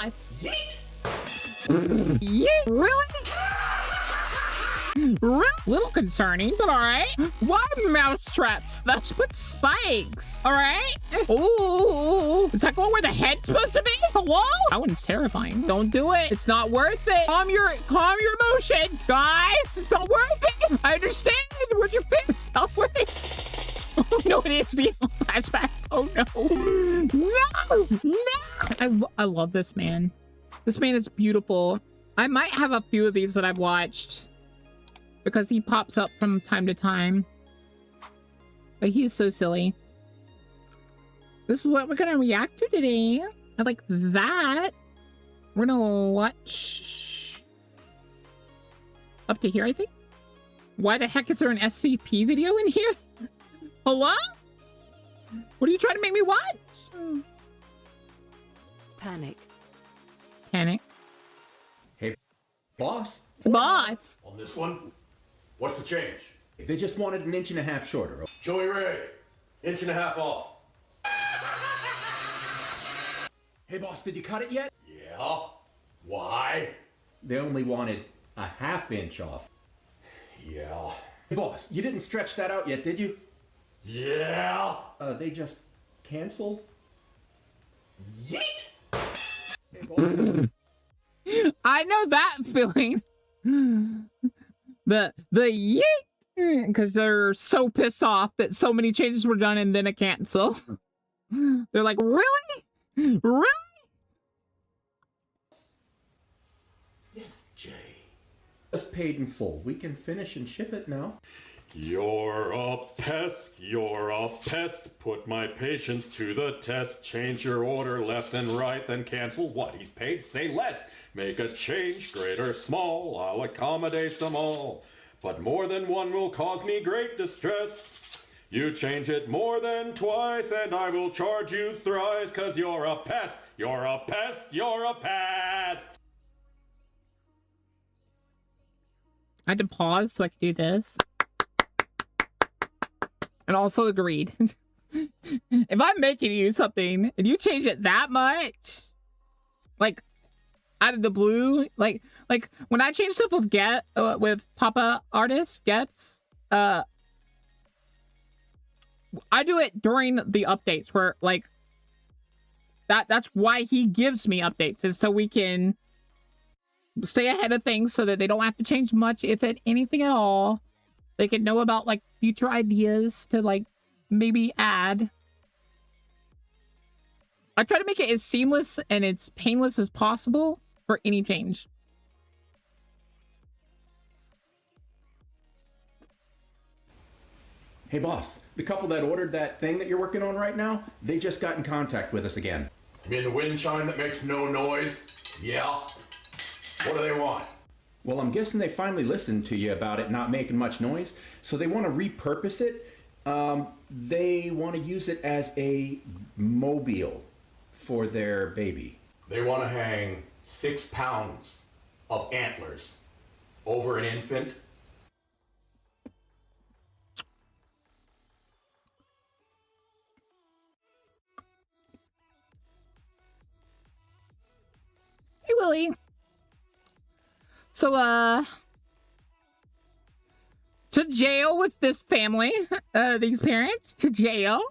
Boss! Yeah, really? Little concerning, but all right. Why mouse traps? That's what spikes. All right. Ooh, is that going where the head's supposed to be? Hello? That one's terrifying. Don't do it. It's not worth it. Calm your emotions, guys. It's not worth it. I understand. Where'd you fit? It's not worth it. Oh no, it is being flashbacks. Oh no. I love this man. This man is beautiful. I might have a few of these that I've watched because he pops up from time to time. But he is so silly. This is what we're gonna react to today. I like that. We're gonna watch up to here, I think. Why the heck is there an SCP video in here? Hello? What are you trying to make me watch? Panic. Panic. Hey, boss. Boss. On this one, what's the change? They just wanted an 1.5 inches shorter. Joey Ray, 1.5 inches off. Hey, boss, did you cut it yet? Yeah? Why? They only wanted a 1/2 inch off. Yeah. Hey, boss, you didn't stretch that out yet, did you? Yeah? They just canceled? Yeet! Hey, boss. I know that feeling. The yeet, because they're so pissed off that so many changes were done and then a cancel. They're like, really? Really? Yes, Jay. Just paid in full. We can finish and ship it now. You're a pest, you're a pest. Put my patience to the test. Change your order left and right, then cancel what he's paid. Say less. Make a change, great or small. I'll accommodate them all. But more than one will cause me great distress. You change it more than twice, and I will charge you thrice, 'cause you're a pest, you're a pest, you're a pest. I had to pause so I could do this. And also agreed. If I'm making you something and you change it that much, like out of the blue, like when I change stuff with Papa artist Gebs, I do it during the updates where like that's why he gives me updates, is so we can stay ahead of things so that they don't have to change much, if anything at all. They can know about like future ideas to like maybe add. I try to make it as seamless and as painless as possible for any change. Hey, boss, the couple that ordered that thing that you're working on right now, they just got in contact with us again. You mean the wind chime that makes no noise? Yeah? What do they want? Well, I'm guessing they finally listened to you about it not making much noise, so they want to repurpose it. They want to use it as a mobile for their baby. They want to hang 6 pounds of antlers over an infant. Hey, Willie. So, to jail with this family, these parents, to jail.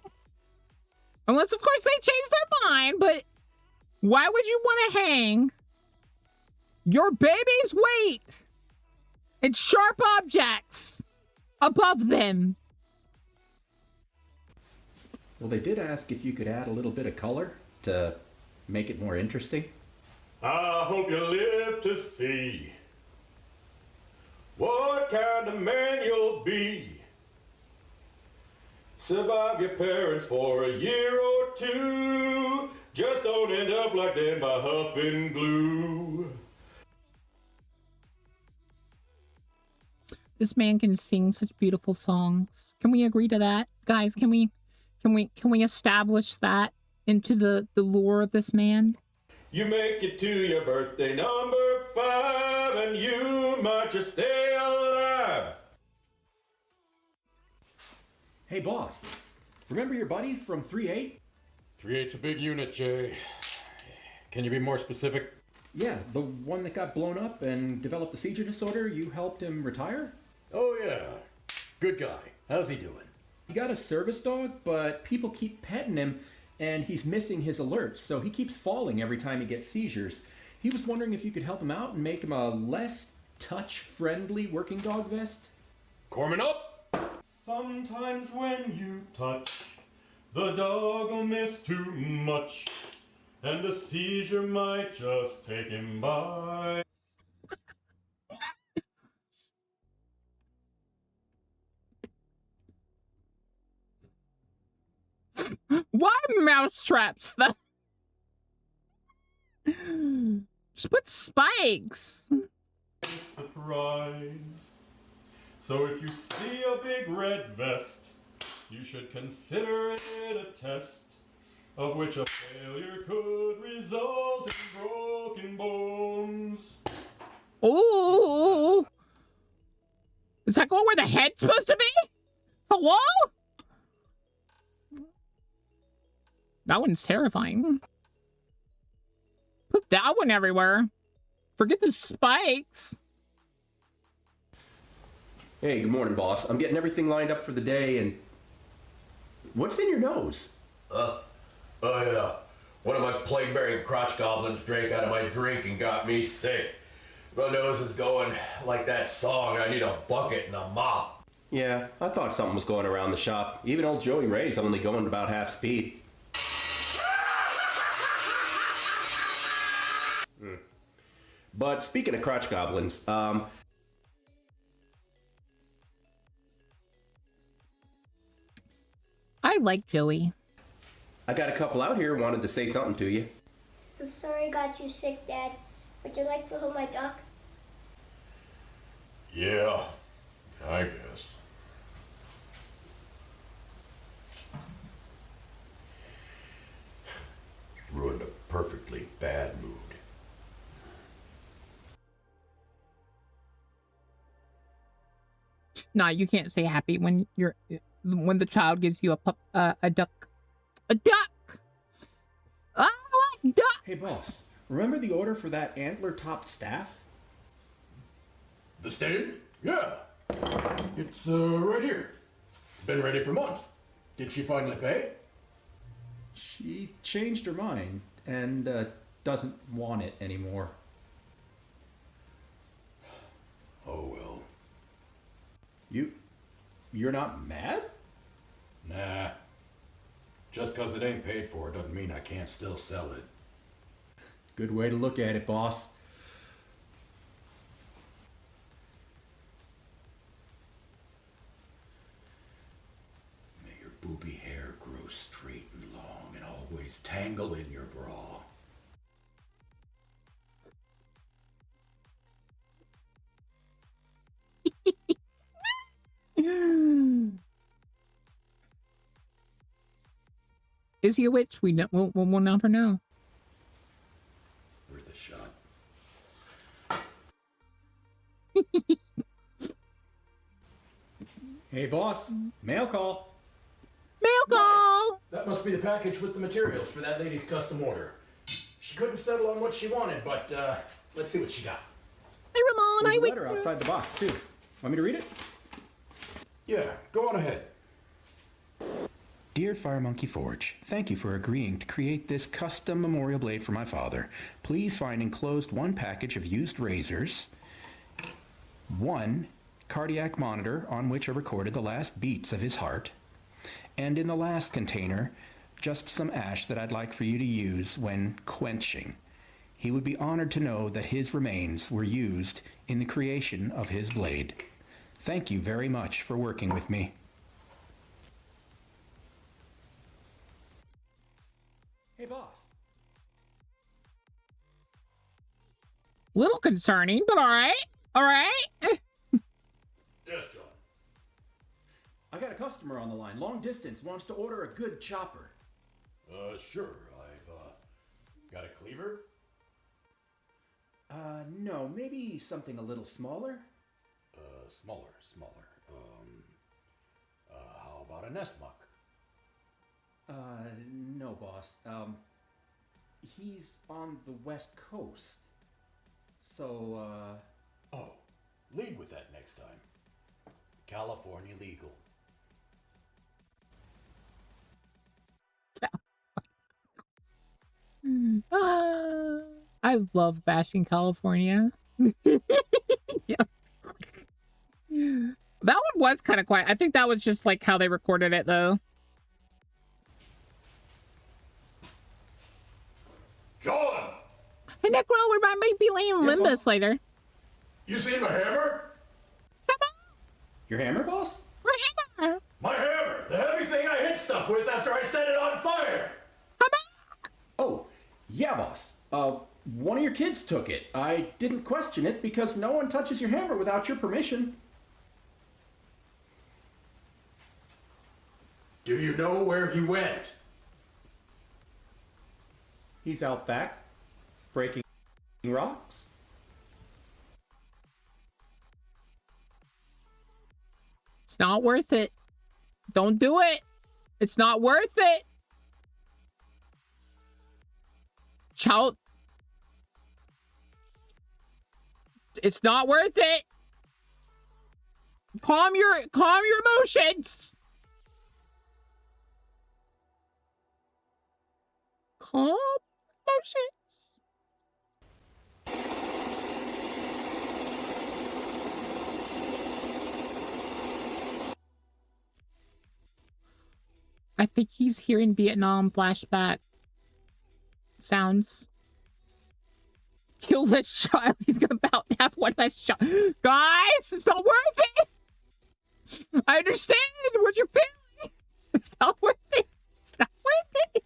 Unless, of course, they change their mind, but why would you want to hang your baby's weight and sharp objects above them? Well, they did ask if you could add a little bit of color to make it more interesting. I hope you live to see what kind of man you'll be. Survive your parents for a year or two. Just don't end up like them by huffing glue. This man can sing such beautiful songs. Can we agree to that? Guys, can we establish that into the lore of this man? You make it to your birthday number 5 and you might just stay alive. Hey, boss, remember your buddy from 3-8? 3-8's a big unit, Jay. Can you be more specific? Yeah, the one that got blown up and developed a seizure disorder, you helped him retire? Oh, yeah. Good guy. How's he doing? He got a service dog, but people keep petting him, and he's missing his alerts, so he keeps falling every time he gets seizures. He was wondering if you could help him out and make him a less touch-friendly working dog vest? Corman up! Sometimes when you touch, the dog will miss too much, and a seizure might just take him by. Why mouse traps? Just put spikes. Surprise. So if you see a big red vest, you should consider it a test of which a failure could result in broken bones. Ooh. Is that going where the head's supposed to be? Hello? That one's terrifying. Put that one everywhere. Forget the spikes. Hey, good morning, boss. I'm getting everything lined up for the day, and... What's in your nose? Oh yeah. One of my plague-bearing crotch goblins drank out of my drink and got me sick. My nose is going like that song, I need a bucket and a mop. Yeah, I thought something was going around the shop. Even old Joey Ray's only going about half speed. But speaking of crotch goblins, I like Joey. I got a couple out here wanted to say something to you. I'm sorry I got you sick, Dad. Would you like to hold my duck? Yeah, I guess. Ruined a perfectly bad mood. No, you can't say happy when when the child gives you a duck. A duck! I like ducks! Hey, boss, remember the order for that antler-topped staff? The stand? Yeah. It's right here. It's been ready for months. Did she finally pay? She changed her mind and doesn't want it anymore. Oh well. You're not mad? Nah. Just 'cause it ain't paid for doesn't mean I can't still sell it. Good way to look at it, boss. May your booby hair grow straight and long and always tangle in your bra. Is he a witch? We'll never know. Worth a shot. Hey, boss, mail call. Mail call! That must be the package with the materials for that lady's custom order. She couldn't settle on what she wanted, but let's see what she got. Hey, Ramon, There's I a wait. letter outside the box, too. Want me to read it? Yeah, go on ahead. Dear Fire Monkey Forge, thank you for agreeing to create this custom memorial blade for my father. Please find enclosed one package of used razors, one cardiac monitor on which are recorded the last beats of his heart, and in the last container, just some ash that I'd like for you to use when quenching. He would be honored to know that his remains were used in the creation of his blade. Thank you very much for working with me. Hey, boss. Little concerning, but all right. All right. Yes, John. I got a customer on the line, long distance, wants to order a good chopper. Sure. I've got a cleaver? No, maybe something a little smaller. Smaller. How about a nest muck? No, boss. he's on the West Coast. So, Oh, lead with that next time. California legal. I love bashing California. Yeah. That one was kind of quiet. I think that was just like how they recorded it, though. John! Hey, Nick, well, we might be laying Limbus later. You seen my hammer? your hammer, boss? Hammer. My hammer! The heavy thing I hit stuff with after I set it on fire! Oh, yeah, boss. One of your kids took it. I didn't question it because no one touches your hammer without your permission. Do you know where he went? He's out back, breaking rocks. It's not worth it. Don't do it. It's not worth it. Child. It's not worth it. Calm your emotions. Calm emotions. I think he's hearing Vietnam flashback sounds. Kill this child. He's about to have one less child. Guys, it's not worth it. I understand what you're feeling. It's not worth it. It's not worth it.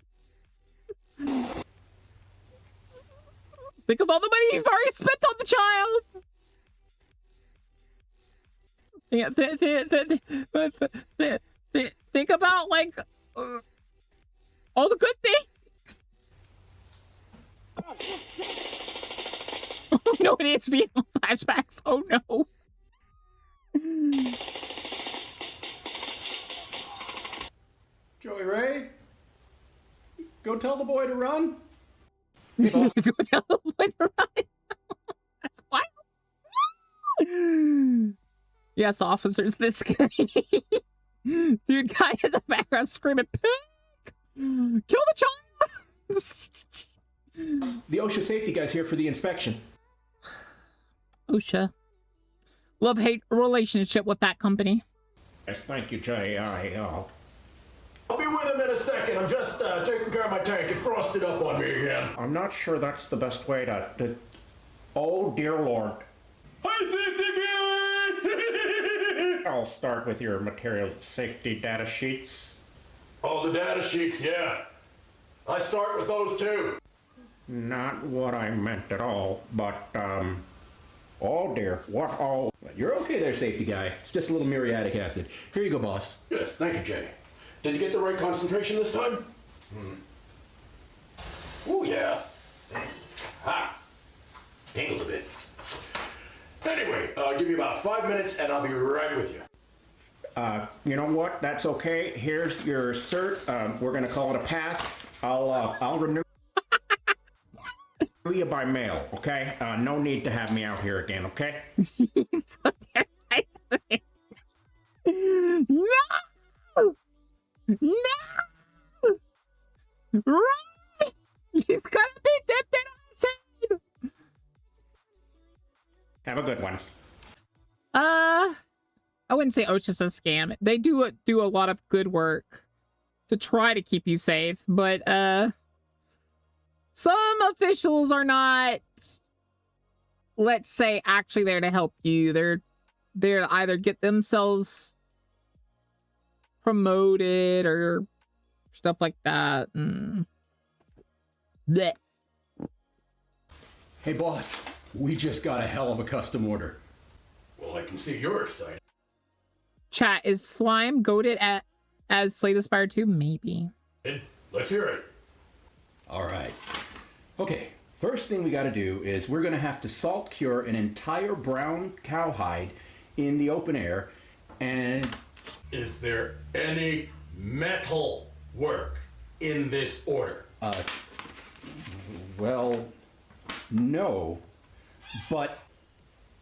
Think of all the money you've already spent on the child. Yeah, think about like all the good things. Oh no, it is Vietnam flashbacks. Oh no. Joey Ray, go tell the boy to run. Go tell the boy to run. That's wild. Yes, officers, this guy. Dude, guy in the background screaming, "Pig! Kill the child!" The OSHA safety guy's here for the inspection. OSHA. Love-hate relationship with that company. Yes, thank you, Jay. I'll be with him in a second. I'm just taking care of my tank. It frosted up on me again. I'm not sure that's the best way to... Oh, dear Lord. Hi, safety guy! I'll start with your material safety data sheets. Oh, the data sheets, yeah. I start with those too. Not what I meant at all, but, oh dear, what all... You're okay there, safety guy. It's just a little muriatic acid. Here you go, boss. Yes, thank you, Jay. Did you get the right concentration this time? Oh, yeah. Ha! Tingles a bit. Anyway, give me about 5 minutes and I'll be right with you. You know what? That's okay. Here's your cert. We're gonna call it a pass. I'll renew you by mail, okay? No need to have me out here again, okay? No! No! Right! He's gonna be dipped in acid! Have a good one. I wouldn't say OSHA's a scam. They do a lot of good work to try to keep you safe, but some officials are not, let's say, actually there to help you. They're there to either get themselves promoted or stuff like that. Blech. Hey, boss. We just got a hell of a custom order. Well, I can see you're excited. Chat, is Slime goated as Slay the Spire 2? Maybe. Let's hear it. All right. Okay, first thing we got to do is we're going to have to salt cure an entire brown cowhide in the open air. And Is there any metal work in this order? Well, no, but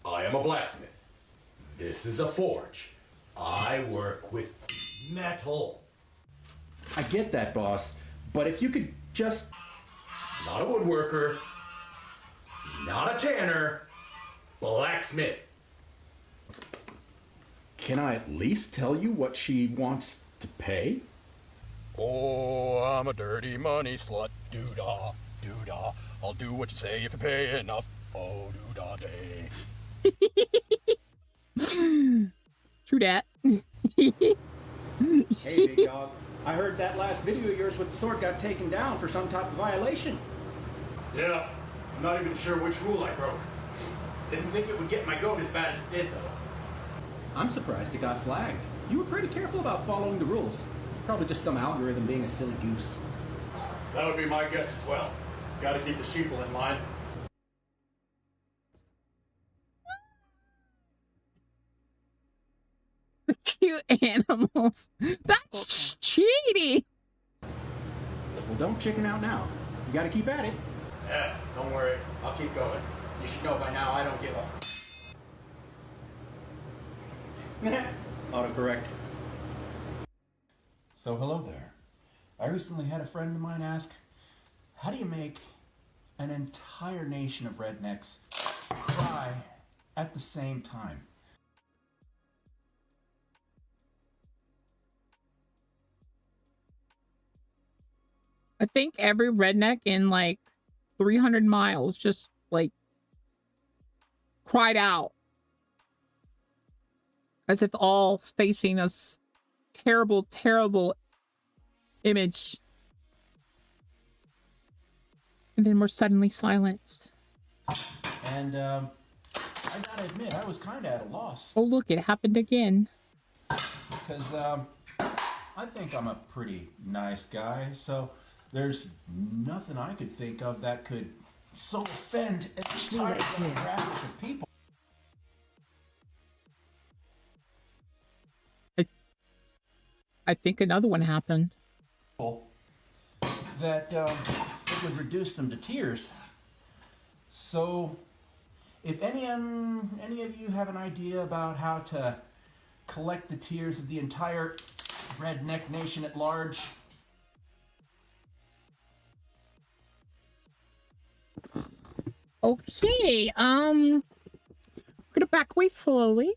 I am a blacksmith. This is a forge. I work with metal. I get that, boss. But if you could just... Not a woodworker. Not a tanner. Blacksmith. Can I at least tell you what she wants to pay? Oh, I'm a dirty money slut. Doo-dah, doo-dah. I'll do what you say if you pay enough. Oh, doo-dah day. True that. Hey, big dog. I heard that last video of yours with the sword got taken down for some type of violation. Yeah, I'm not even sure which rule I broke. Didn't think it would get my goat as bad as it did, though. I'm surprised it got flagged. You were pretty careful about following the rules. It's probably just some algorithm being a silly goose. That would be my guess as well. Gotta keep the sheeple in line. Cute animals. That's cheating. Well, don't chicken out now. You gotta keep at it. Yeah, don't worry. I'll keep going. You should know by now I don't give a... Autocorrect. So hello there. I recently had a friend of mine ask, how do you make an entire nation of rednecks cry at the same time? I think every redneck in like 300 miles just like cried out as if all facing a terrible, terrible image. And then we're suddenly silenced. And I gotta admit, I was kind of at a loss. Oh, look, it happened again. Because I think I'm a pretty nice guy, so there's nothing I could think of that could so offend an entire demographic of people. I think another one happened. That it would reduce them to tears. So, if any of you have an idea about how to collect the tears of the entire redneck nation at large, Okay, we're gonna back away slowly.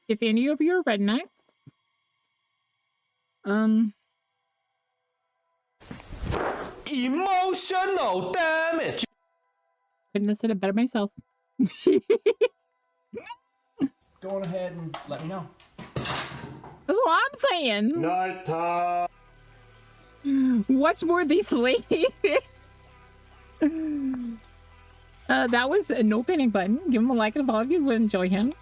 If any of you are redneck, Emotional damage. couldn't have said it better myself. go on ahead and let me know. That's what I'm saying. Nighttime. What's more, these ladies? That was no panic button. Give him a like and a follow if you enjoy him.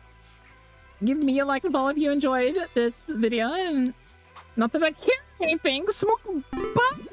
Give me a like and follow if you enjoyed this video. And not that I care anything. Smoke butt.